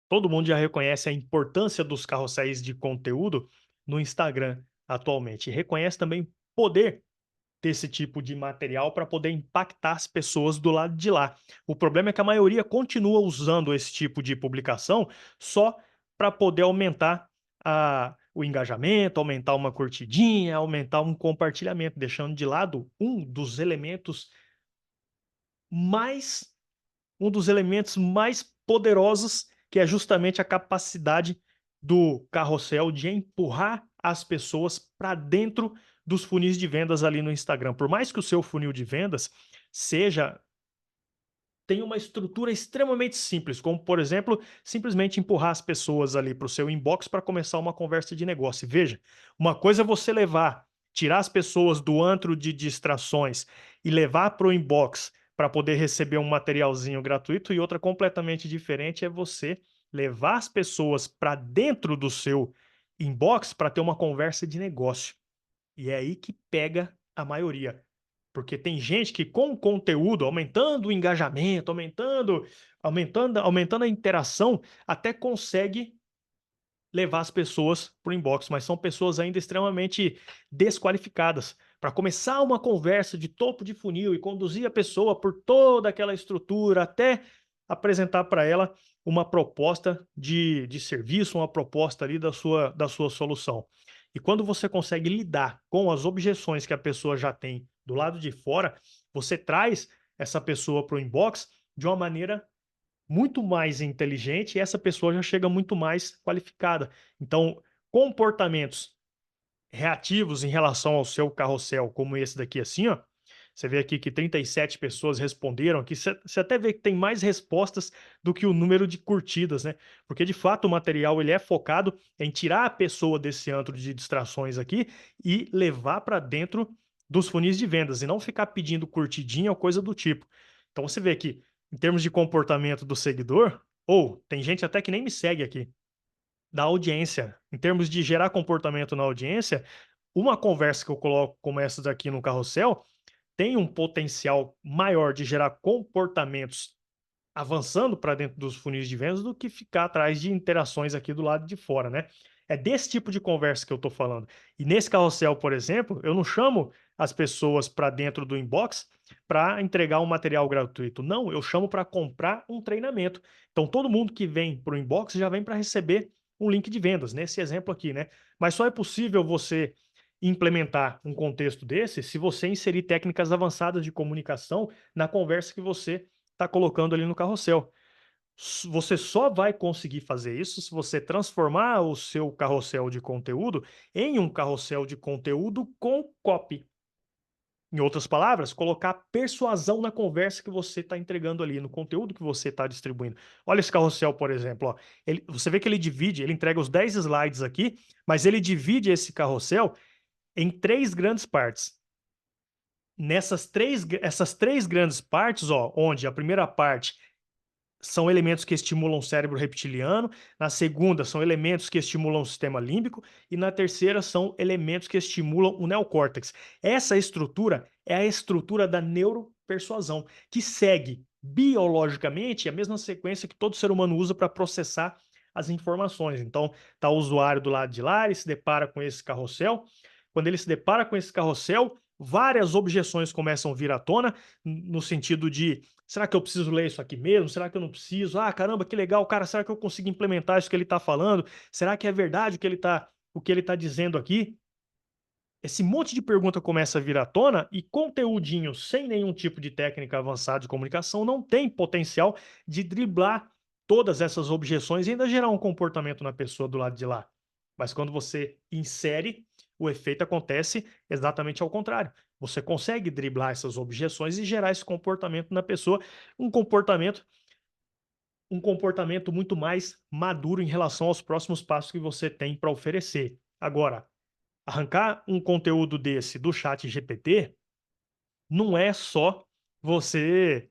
Todo mundo já reconhece a importância dos carrosséis de conteúdo no Instagram atualmente. E reconhece também o poder desse tipo de material para poder impactar as pessoas do lado de lá. O problema é que a maioria continua usando esse tipo de publicação só para poder aumentar o engajamento, aumentar uma curtidinha, aumentar um compartilhamento, deixando de lado mais um dos elementos mais poderosos, que é justamente a capacidade do carrossel de empurrar as pessoas para dentro dos funis de vendas ali no Instagram. Por mais que o seu funil de vendas seja tem uma estrutura extremamente simples, como por exemplo, simplesmente empurrar as pessoas ali para o seu inbox para começar uma conversa de negócio. E veja, uma coisa é você tirar as pessoas do antro de distrações e levar para o inbox para poder receber um materialzinho gratuito, e outra completamente diferente é você levar as pessoas para dentro do seu inbox para ter uma conversa de negócio. E é aí que pega a maioria. Porque tem gente que com o conteúdo, aumentando o engajamento, aumentando a interação, até consegue levar as pessoas para o inbox, mas são pessoas ainda extremamente desqualificadas. Para começar uma conversa de topo de funil e conduzir a pessoa por toda aquela estrutura até apresentar para ela uma proposta de serviço, uma proposta ali da sua solução. E quando você consegue lidar com as objeções que a pessoa já tem do lado de fora, você traz essa pessoa para o inbox de uma maneira muito mais inteligente, e essa pessoa já chega muito mais qualificada. Então, comportamentos reativos em relação ao seu carrossel, como esse daqui assim, ó, você vê aqui que 37 pessoas responderam aqui, você até vê que tem mais respostas do que o número de curtidas, né? Porque de fato o material ele é focado em tirar a pessoa desse antro de distrações aqui e levar para dentro dos funis de vendas e não ficar pedindo curtidinha ou coisa do tipo. Então você vê que em termos de comportamento do seguidor, ou tem gente até que nem me segue aqui, da audiência, em termos de gerar comportamento na audiência, uma conversa que eu coloco como essas aqui no carrossel, tem um potencial maior de gerar comportamentos avançando para dentro dos funis de vendas do que ficar atrás de interações aqui do lado de fora, né. É desse tipo de conversa que eu estou falando. E nesse carrossel, por exemplo, eu não chamo as pessoas para dentro do inbox para entregar um material gratuito, não, eu chamo para comprar um treinamento. Então todo mundo que vem para o inbox já vem para receber um link de vendas, nesse exemplo aqui, né. Mas só é possível você implementar um contexto desse se você inserir técnicas avançadas de comunicação na conversa que você está colocando ali no carrossel. Você só vai conseguir fazer isso se você transformar o seu carrossel de conteúdo em um carrossel de conteúdo com copy. Em outras palavras, colocar persuasão na conversa que você está entregando ali, no conteúdo que você está distribuindo. Olha esse carrossel, por exemplo, ó. Você vê que ele entrega os 10 slides aqui, mas ele divide esse carrossel em três grandes partes. Essas três grandes partes, ó, onde a primeira parte são elementos que estimulam o cérebro reptiliano, na segunda são elementos que estimulam o sistema límbico e na terceira são elementos que estimulam o neocórtex. Essa estrutura é a estrutura da neuropersuasão, que segue biologicamente a mesma sequência que todo ser humano usa para processar as informações. Então, tá o usuário do lado de lá, ele se depara com esse carrossel. Quando ele se depara com esse carrossel, várias objeções começam a vir à tona, no sentido de: será que eu preciso ler isso aqui mesmo? Será que eu não preciso? Ah, caramba, que legal, cara, será que eu consigo implementar isso que ele está falando? Será que é verdade o que ele tá dizendo aqui? Esse monte de pergunta começa a vir à tona e conteúdinho sem nenhum tipo de técnica avançada de comunicação não tem potencial de driblar todas essas objeções e ainda gerar um comportamento na pessoa do lado de lá. Mas quando você insere, o efeito acontece exatamente ao contrário. Você consegue driblar essas objeções e gerar esse comportamento na pessoa, um comportamento um comportamento muito mais maduro em relação aos próximos passos que você tem para oferecer. Agora, arrancar um conteúdo desse do chat GPT não é só você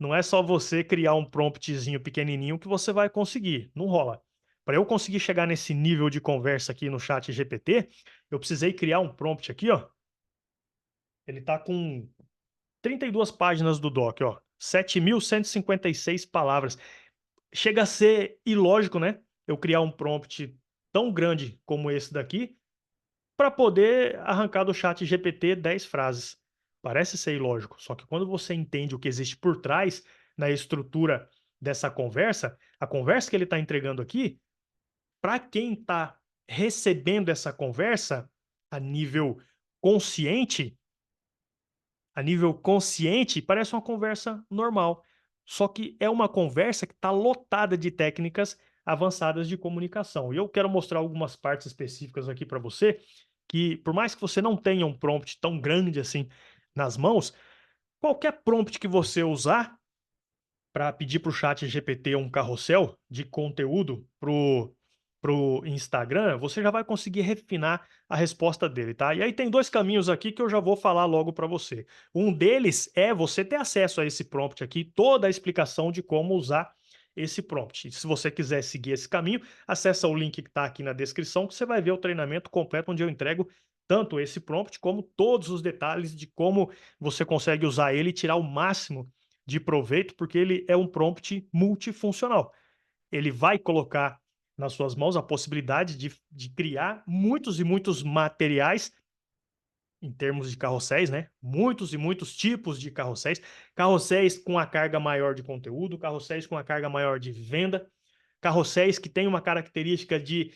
não é só você criar um promptzinho pequenininho que você vai conseguir, não rola. Para eu conseguir chegar nesse nível de conversa aqui no chat GPT, eu precisei criar um prompt aqui, ó. Ele tá com 32 páginas do doc, ó, 7.156 palavras. chega a ser ilógico, né? Eu criar um prompt tão grande como esse daqui para poder arrancar do chat GPT 10 frases. Parece ser ilógico, só que quando você entende o que existe por trás na estrutura dessa conversa, a conversa que ele está entregando aqui, para quem está recebendo essa conversa a nível consciente, parece uma conversa normal. Só que é uma conversa que está lotada de técnicas avançadas de comunicação. E eu quero mostrar algumas partes específicas aqui para você, que por mais que você não tenha um prompt tão grande assim nas mãos, qualquer prompt que você usar para pedir para o chat GPT um carrossel de conteúdo pro Instagram, você já vai conseguir refinar a resposta dele, tá? E aí tem 2 caminhos aqui que eu já vou falar logo para você. Um deles é você ter acesso a esse prompt aqui, toda a explicação de como usar esse prompt. E se você quiser seguir esse caminho, acessa o link que está aqui na descrição que você vai ver o treinamento completo onde eu entrego tanto esse prompt como todos os detalhes de como você consegue usar ele e tirar o máximo de proveito, porque ele é um prompt multifuncional. Ele vai colocar nas suas mãos a possibilidade de criar muitos e muitos materiais em termos de carrosséis, né? Muitos e muitos tipos de carrosséis. Carrosséis com a carga maior de conteúdo, carrosséis com a carga maior de venda, carrosséis que têm uma característica de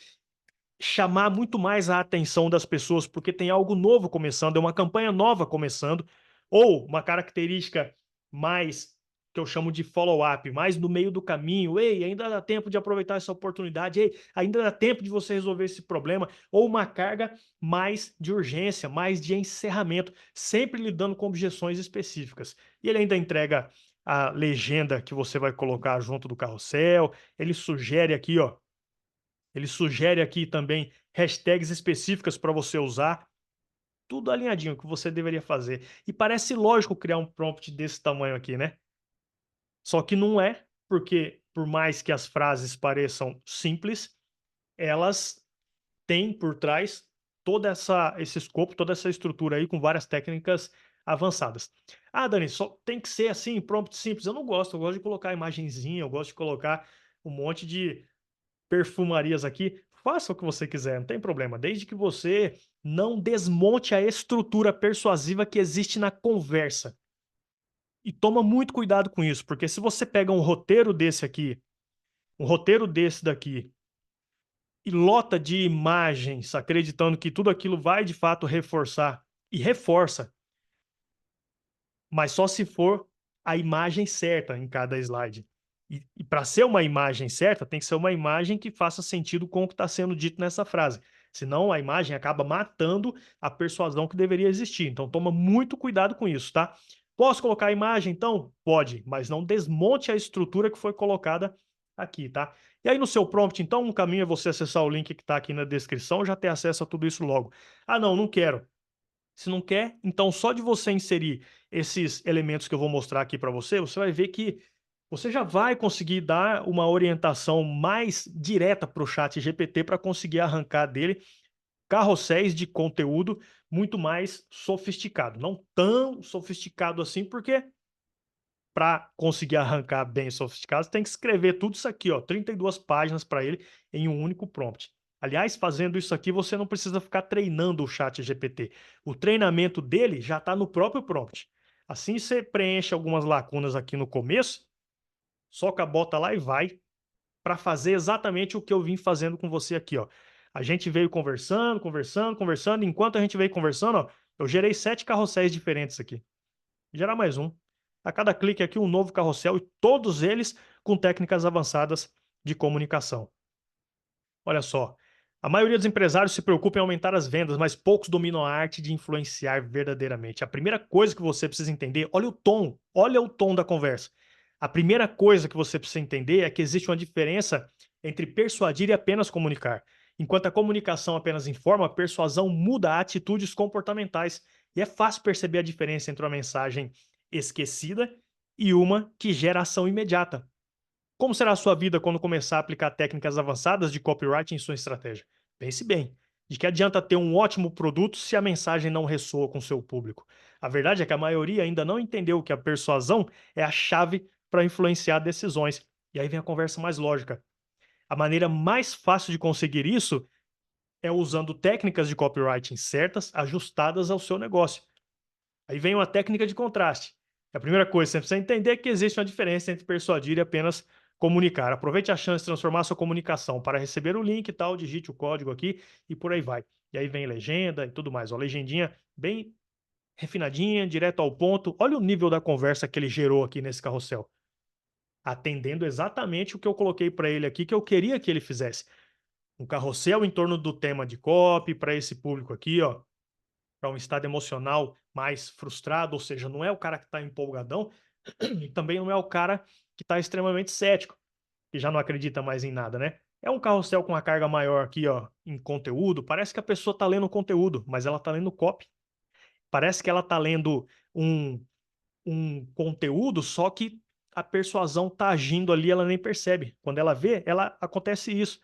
chamar muito mais a atenção das pessoas, porque tem algo novo começando, é uma campanha nova começando, ou uma característica mais que eu chamo de follow-up, mais no meio do caminho. Ei, ainda dá tempo de aproveitar essa oportunidade. Ei, ainda dá tempo de você resolver esse problema. Ou uma carga mais de urgência, mais de encerramento, sempre lidando com objeções específicas. E ele ainda entrega a legenda que você vai colocar junto do carrossel. Ele sugere aqui, ó, ele sugere aqui também hashtags específicas para você usar, tudo alinhadinho que você deveria fazer. E parece lógico criar um prompt desse tamanho aqui, né? Só que não é, porque por mais que as frases pareçam simples, elas têm por trás toda essa esse escopo, toda essa estrutura aí com várias técnicas avançadas. Ah, Dani, só tem que ser assim, prompt simples. Eu não gosto, eu gosto de colocar imagenzinha, eu gosto de colocar um monte de perfumarias aqui, faça o que você quiser, não tem problema, desde que você não desmonte a estrutura persuasiva que existe na conversa. E toma muito cuidado com isso, porque se você pega um roteiro desse aqui, um roteiro desse daqui, e lota de imagens, acreditando que tudo aquilo vai de fato reforçar, e reforça, mas só se for a imagem certa em cada slide. E para ser uma imagem certa, tem que ser uma imagem que faça sentido com o que está sendo dito nessa frase. Senão a imagem acaba matando a persuasão que deveria existir. Então toma muito cuidado com isso, tá? Posso colocar a imagem, então? Pode, mas não desmonte a estrutura que foi colocada aqui, tá? E aí no seu prompt, então, um caminho é você acessar o link que está aqui na descrição, já ter acesso a tudo isso logo. Ah, não quero. Se não quer, então só de você inserir esses elementos que eu vou mostrar aqui para você, você vai ver que você já vai conseguir dar uma orientação mais direta para o chat GPT para conseguir arrancar dele carrosséis de conteúdo muito mais sofisticado. Não tão sofisticado assim, porque para conseguir arrancar bem sofisticado, você tem que escrever tudo isso aqui, ó, 32 páginas para ele em um único prompt. Aliás, fazendo isso aqui, você não precisa ficar treinando o chat GPT. O treinamento dele já está no próprio prompt. Assim você preenche algumas lacunas aqui no começo, soca a bota lá e vai para fazer exatamente o que eu vim fazendo com você aqui, ó. A gente veio conversando, conversando, conversando. Enquanto a gente veio conversando, ó, eu gerei 7 carrosséis diferentes aqui. Gerar mais um. A cada clique aqui, um novo carrossel e todos eles com técnicas avançadas de comunicação. Olha só, a maioria dos empresários se preocupa em aumentar as vendas, mas poucos dominam a arte de influenciar verdadeiramente. A primeira coisa que você precisa entender, olha o tom da conversa. A primeira coisa que você precisa entender é que existe uma diferença entre persuadir e apenas comunicar. Enquanto a comunicação apenas informa, a persuasão muda atitudes comportamentais. E é fácil perceber a diferença entre uma mensagem esquecida e uma que gera ação imediata. Como será a sua vida quando começar a aplicar técnicas avançadas de copyright em sua estratégia? Pense bem. De que adianta ter um ótimo produto se a mensagem não ressoa com seu público? A verdade é que a maioria ainda não entendeu que a persuasão é a chave para influenciar decisões. E aí vem a conversa mais lógica. A maneira mais fácil de conseguir isso é usando técnicas de copywriting certas, ajustadas ao seu negócio. Aí vem uma técnica de contraste. A primeira coisa, você precisa entender que existe uma diferença entre persuadir e apenas comunicar. Aproveite a chance de transformar sua comunicação para receber o link e tal, digite o código aqui e por aí vai. E aí vem legenda e tudo mais. Ó, legendinha bem refinadinha, direto ao ponto. Olha o nível da conversa que ele gerou aqui nesse carrossel. Atendendo exatamente o que eu coloquei para ele aqui, que eu queria que ele fizesse. Um carrossel em torno do tema de copy para esse público aqui, ó, para um estado emocional mais frustrado, ou seja, não é o cara que está empolgadão e também não é o cara que está extremamente cético, que já não acredita mais em nada, né? É um carrossel com uma carga maior aqui, ó, em conteúdo. Parece que a pessoa está lendo conteúdo, mas ela está lendo copy. Parece que ela está lendo um, um conteúdo, só que a persuasão está agindo ali, ela nem percebe. Quando ela vê, ela acontece isso.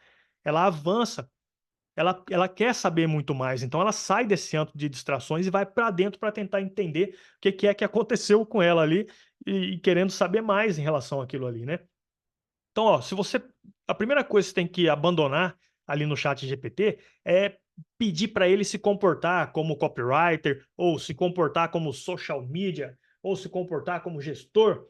Ela avança, ela quer saber muito mais, então ela sai desse antro de distrações e vai para dentro para tentar entender o que é que aconteceu com ela ali e querendo saber mais em relação àquilo ali, né. Então, ó, se você a primeira coisa que você tem que abandonar ali no chat GPT é pedir para ele se comportar como copywriter, ou se comportar como social media, ou se comportar como gestor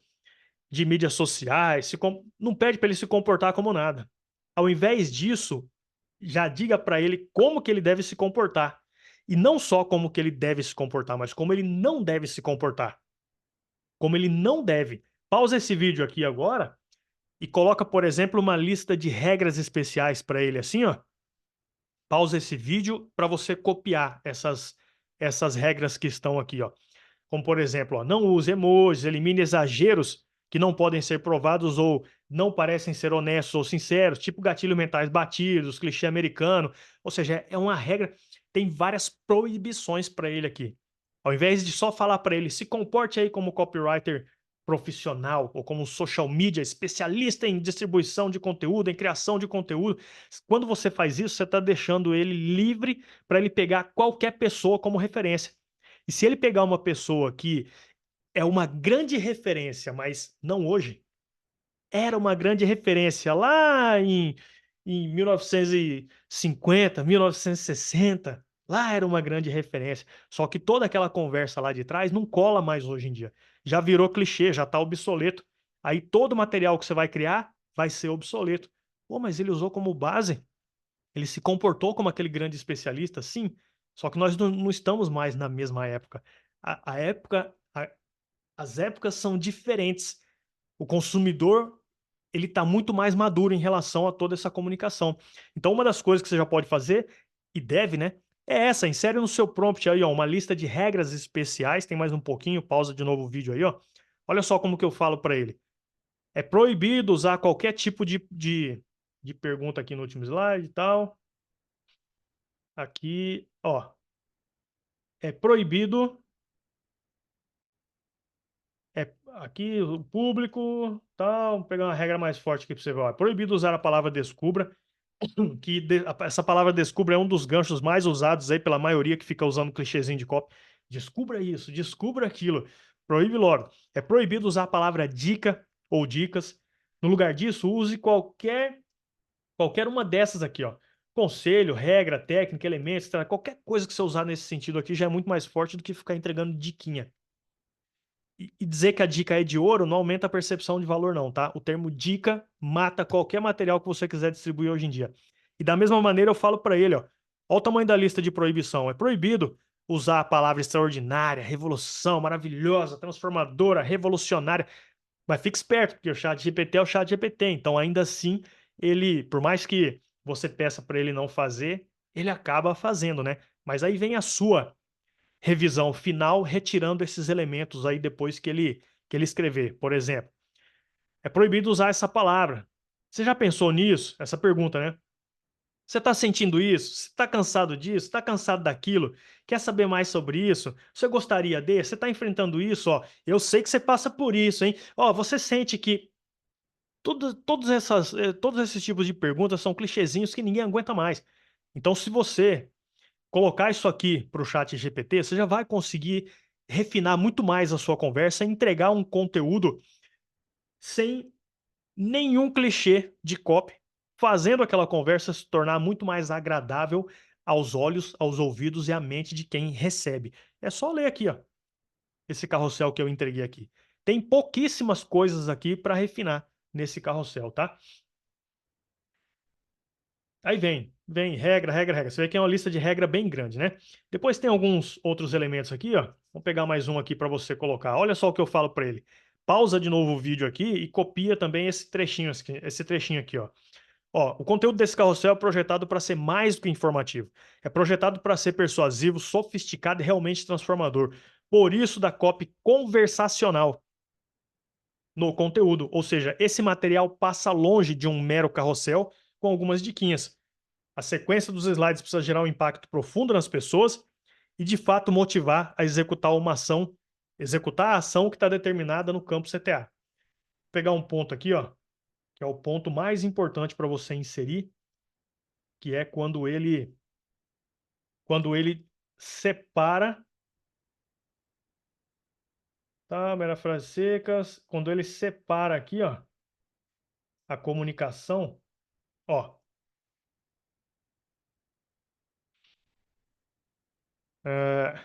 de mídias sociais, não pede para ele se comportar como nada. Ao invés disso, já diga para ele como que ele deve se comportar. E não só como que ele deve se comportar, mas como ele não deve se comportar. Como ele não deve. Pausa esse vídeo aqui agora e coloca, por exemplo, uma lista de regras especiais para ele assim, ó. Pausa esse vídeo para você copiar essas regras que estão aqui, ó. Como por exemplo, ó, não use emojis, elimine exageros que não podem ser provados ou não parecem ser honestos ou sinceros, tipo gatilho mentais batidos, clichê americano. Ou seja, é uma regra, tem várias proibições para ele aqui. Ao invés de só falar para ele, se comporte aí como copywriter profissional ou como social media especialista em distribuição de conteúdo, em criação de conteúdo. Quando você faz isso, você está deixando ele livre para ele pegar qualquer pessoa como referência. E se ele pegar uma pessoa que é uma grande referência, mas não hoje, era uma grande referência lá em 1950, 1960, lá era uma grande referência. Só que toda aquela conversa lá de trás não cola mais hoje em dia. Já virou clichê, já está obsoleto. Aí todo o material que você vai criar vai ser obsoleto. Pô, mas ele usou como base, ele se comportou como aquele grande especialista, sim. Só que nós não estamos mais na mesma época. A época, as épocas são diferentes. O consumidor, ele está muito mais maduro em relação a toda essa comunicação. Então, uma das coisas que você já pode fazer, e deve, né? É essa, insere no seu prompt aí, ó, uma lista de regras especiais. Tem mais um pouquinho, pausa de novo o vídeo aí, ó. Olha só como que eu falo para ele. É proibido usar qualquer tipo de pergunta aqui no último slide e tal. Aqui, ó. É proibido. É, aqui, o público, tal. Vou pegar uma regra mais forte aqui para você ver. Ó, é proibido usar a palavra descubra, essa palavra descubra é um dos ganchos mais usados aí pela maioria que fica usando clichêzinho de copy. Descubra isso, descubra aquilo. Proíbe logo. É proibido usar a palavra dica ou dicas. No lugar disso, use qualquer uma dessas aqui, ó. Conselho, regra, técnica, elementos, qualquer coisa que você usar nesse sentido aqui já é muito mais forte do que ficar entregando diquinha. E dizer que a dica é de ouro não aumenta a percepção de valor, não, tá? O termo dica mata qualquer material que você quiser distribuir hoje em dia. E da mesma maneira eu falo para ele, ó, olha o tamanho da lista de proibição. É proibido usar a palavra extraordinária, revolução, maravilhosa, transformadora, revolucionária. Mas fique esperto, porque o chat GPT é o chat GPT. Então, ainda assim, ele, por mais que você peça para ele não fazer, ele acaba fazendo, né? Mas aí vem a sua revisão final, retirando esses elementos aí depois que ele escrever. Por exemplo, é proibido usar essa palavra. Você já pensou nisso? Essa pergunta, né? Você está sentindo isso? Você está cansado disso? Está cansado daquilo? Quer saber mais sobre isso? Você gostaria de? Você está enfrentando isso? Ó, eu sei que você passa por isso, hein? Ó, você sente que todos esses tipos de perguntas são clichêzinhos que ninguém aguenta mais. Então, se você colocar isso aqui para o chat GPT, você já vai conseguir refinar muito mais a sua conversa e entregar um conteúdo sem nenhum clichê de copy, fazendo aquela conversa se tornar muito mais agradável aos olhos, aos ouvidos e à mente de quem recebe. É só ler aqui, ó, esse carrossel que eu entreguei aqui. Tem pouquíssimas coisas aqui para refinar nesse carrossel, tá? Aí vem regra, regra, regra. Você vê que é uma lista de regra bem grande, né? Depois tem alguns outros elementos aqui, ó. Vamos pegar mais um aqui para você colocar. Olha só o que eu falo para ele. Pausa de novo o vídeo aqui e copia também esse trechinho aqui, ó. Ó, o conteúdo desse carrossel é projetado para ser mais do que informativo. É projetado para ser persuasivo, sofisticado e realmente transformador. Por isso da copy conversacional no conteúdo. Ou seja, esse material passa longe de um mero carrossel com algumas diquinhas. A sequência dos slides precisa gerar um impacto profundo nas pessoas e, de fato, motivar a executar uma ação, executar a ação que está determinada no campo CTA. Vou pegar um ponto aqui, ó, que é o ponto mais importante para você inserir, que é quando ele separa, tá? Mera frases secas, quando ele separa aqui, ó, a comunicação, ó, é,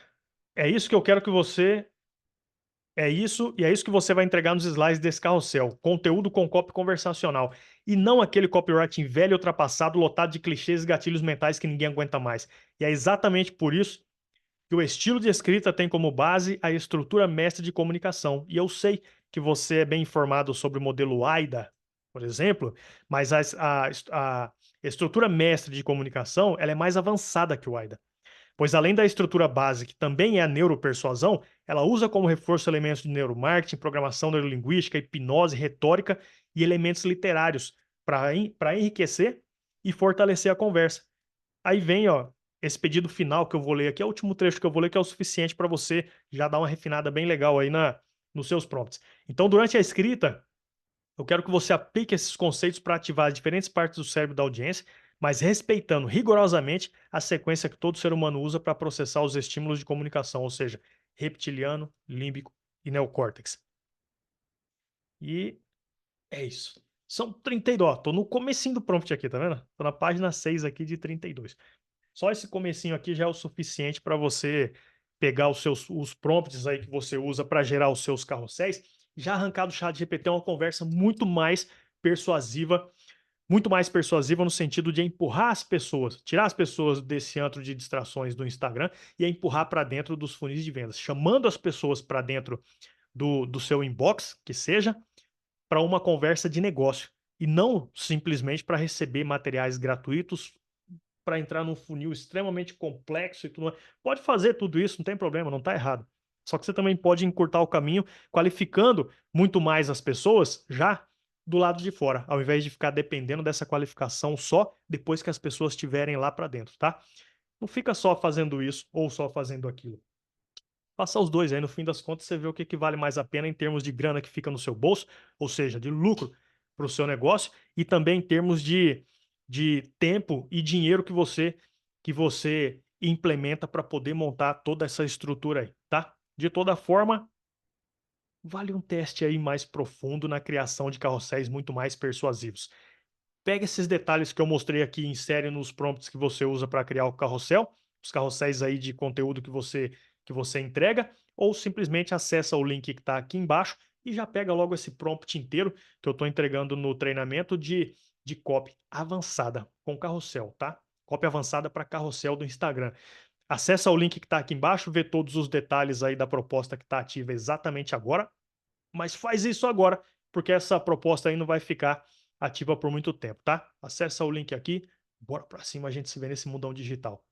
é isso que eu quero que você é isso que você vai entregar nos slides desse carrossel. Conteúdo com copy conversacional. E não aquele copywriting velho e ultrapassado, lotado de clichês e gatilhos mentais que ninguém aguenta mais. E é exatamente por isso que o estilo de escrita tem como base a estrutura mestre de comunicação. E eu sei que você é bem informado sobre o modelo AIDA, por exemplo, mas a estrutura mestre de comunicação ela é mais avançada que o AIDA. Pois além da estrutura base, que também é a neuropersuasão, ela usa como reforço elementos de neuromarketing, programação neurolinguística, hipnose, retórica e elementos literários para enriquecer e fortalecer a conversa. Aí vem, ó, esse pedido final que eu vou ler aqui, é o último trecho que eu vou ler, que é o suficiente para você já dar uma refinada bem legal aí nos seus prompts. Então, durante a escrita, eu quero que você aplique esses conceitos para ativar as diferentes partes do cérebro da audiência, mas respeitando rigorosamente a sequência que todo ser humano usa para processar os estímulos de comunicação, ou seja, reptiliano, límbico e neocórtex. E é isso. São 32. Ó, tô no comecinho do prompt aqui, tá vendo? Tô na página 6 aqui de 32. Só esse comecinho aqui já é o suficiente para você pegar os prompts aí que você usa para gerar os seus carrosséis, já arrancar do chat GPT uma conversa muito mais persuasiva no sentido de empurrar as pessoas, tirar as pessoas desse antro de distrações do Instagram e empurrar para dentro dos funis de vendas, chamando as pessoas para dentro do seu inbox, que seja, para uma conversa de negócio e não simplesmente para receber materiais gratuitos para entrar num funil extremamente complexo e tudo mais. Pode fazer tudo isso, não tem problema, não está errado. Só que você também pode encurtar o caminho, qualificando muito mais as pessoas já do lado de fora, ao invés de ficar dependendo dessa qualificação só depois que as pessoas estiverem lá para dentro, tá? Não fica só fazendo isso ou só fazendo aquilo. Faça os dois, aí no fim das contas você vê o que, que vale mais a pena em termos de grana que fica no seu bolso, ou seja, de lucro para o seu negócio, e também em termos de tempo e dinheiro que você implementa para poder montar toda essa estrutura aí, tá? De toda forma, vale um teste aí mais profundo na criação de carrosséis muito mais persuasivos. Pega esses detalhes que eu mostrei aqui e insere nos prompts que você usa para criar o carrossel, os carrosséis aí de conteúdo que você entrega, ou simplesmente acessa o link que está aqui embaixo e já pega logo esse prompt inteiro que eu estou entregando no treinamento de copy avançada com carrossel, tá? Copy avançada para carrossel do Instagram. Acessa o link que está aqui embaixo, vê todos os detalhes aí da proposta que está ativa exatamente agora, mas faz isso agora, porque essa proposta aí não vai ficar ativa por muito tempo, tá? Acessa o link aqui, bora pra cima, a gente se vê nesse mundão digital.